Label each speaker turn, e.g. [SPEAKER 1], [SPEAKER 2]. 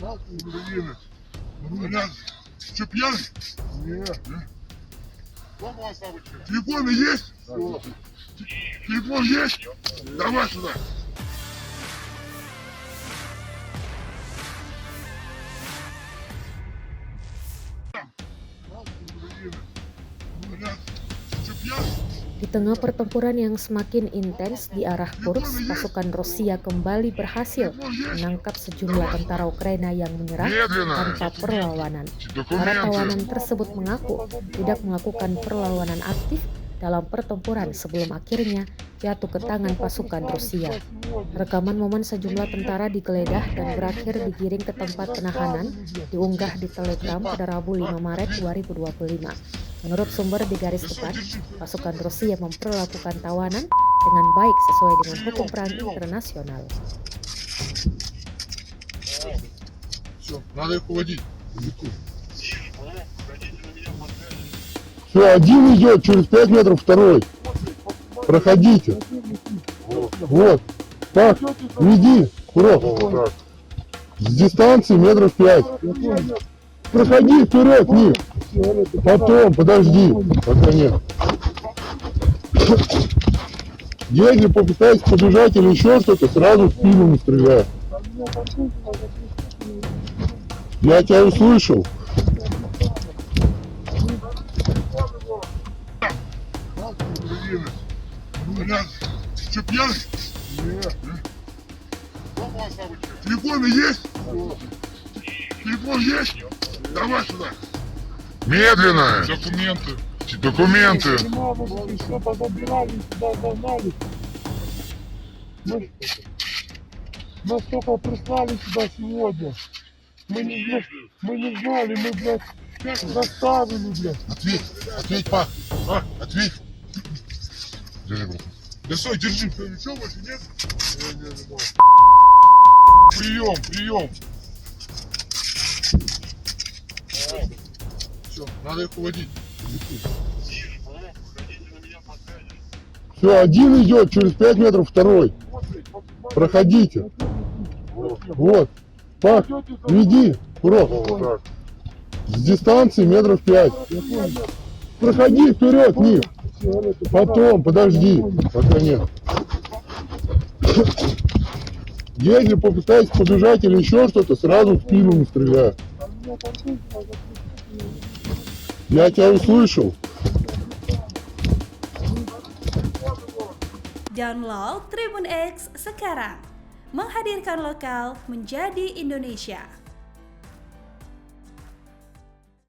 [SPEAKER 1] Украина. Понятно. Что, пьяный? Нет. Телефоны есть? Телефон есть? Давай сюда. Что, пьяный?
[SPEAKER 2] Di tengah pertempuran yang semakin intens di arah Kursk, pasukan Rusia kembali berhasil menangkap sejumlah tentara Ukraina yang menyerah tanpa perlawanan. Para tawanan tersebut mengaku tidak melakukan perlawanan aktif dalam pertempuran sebelum akhirnya jatuh ke tangan pasukan Rusia. Rekaman momen sejumlah tentara digeledah dan berakhir digiring ke tempat penahanan diunggah di Telegram pada Rabu 5 Maret 2025. Menurut sumber di garis depan, pasukan Rusia memperlakukan tawanan dengan baik sesuai dengan hukum perang internasional.
[SPEAKER 1] Все, надо их уводить.
[SPEAKER 3] Все, один идет, через 5 метров второй. Проходите. Вот. Так, веди, Курок. С дистанции метров 5. Проходи вперед, Ник. Потом, подожди. Пока нет. Если попытаетесь побежать или еще что-то, сразу в спину не стреляй. Я тебя услышал.
[SPEAKER 1] Понятно. Что, пьяный? Нет. Телефоны есть? Телефон есть? Давай сюда.
[SPEAKER 3] Медленно.
[SPEAKER 1] Документы.
[SPEAKER 3] Документы.
[SPEAKER 4] Все позабирали, сюда загнали. Мы только прислали сюда сегодня. Мы не знали, мы, блядь, заставили, блядь.
[SPEAKER 1] Ответь, па. Ответь.
[SPEAKER 3] Держи, брат.
[SPEAKER 1] Да стой, держи. Что, ничего больше нет? Прием. Все, надо их уводить.
[SPEAKER 3] Все, один идет, через 5 метров второй. Проходите. Вот. Так, веди, Курок. С дистанции метров 5. Проходи вперед, Ник. Потом, подожди. Пока нет. Если попытаетесь побежать или еще что-то, сразу в спину не стреляй. Я тебя услышал.
[SPEAKER 5] Download Tribun X sekarang, menghadirkan lokal menjadi Indonesia.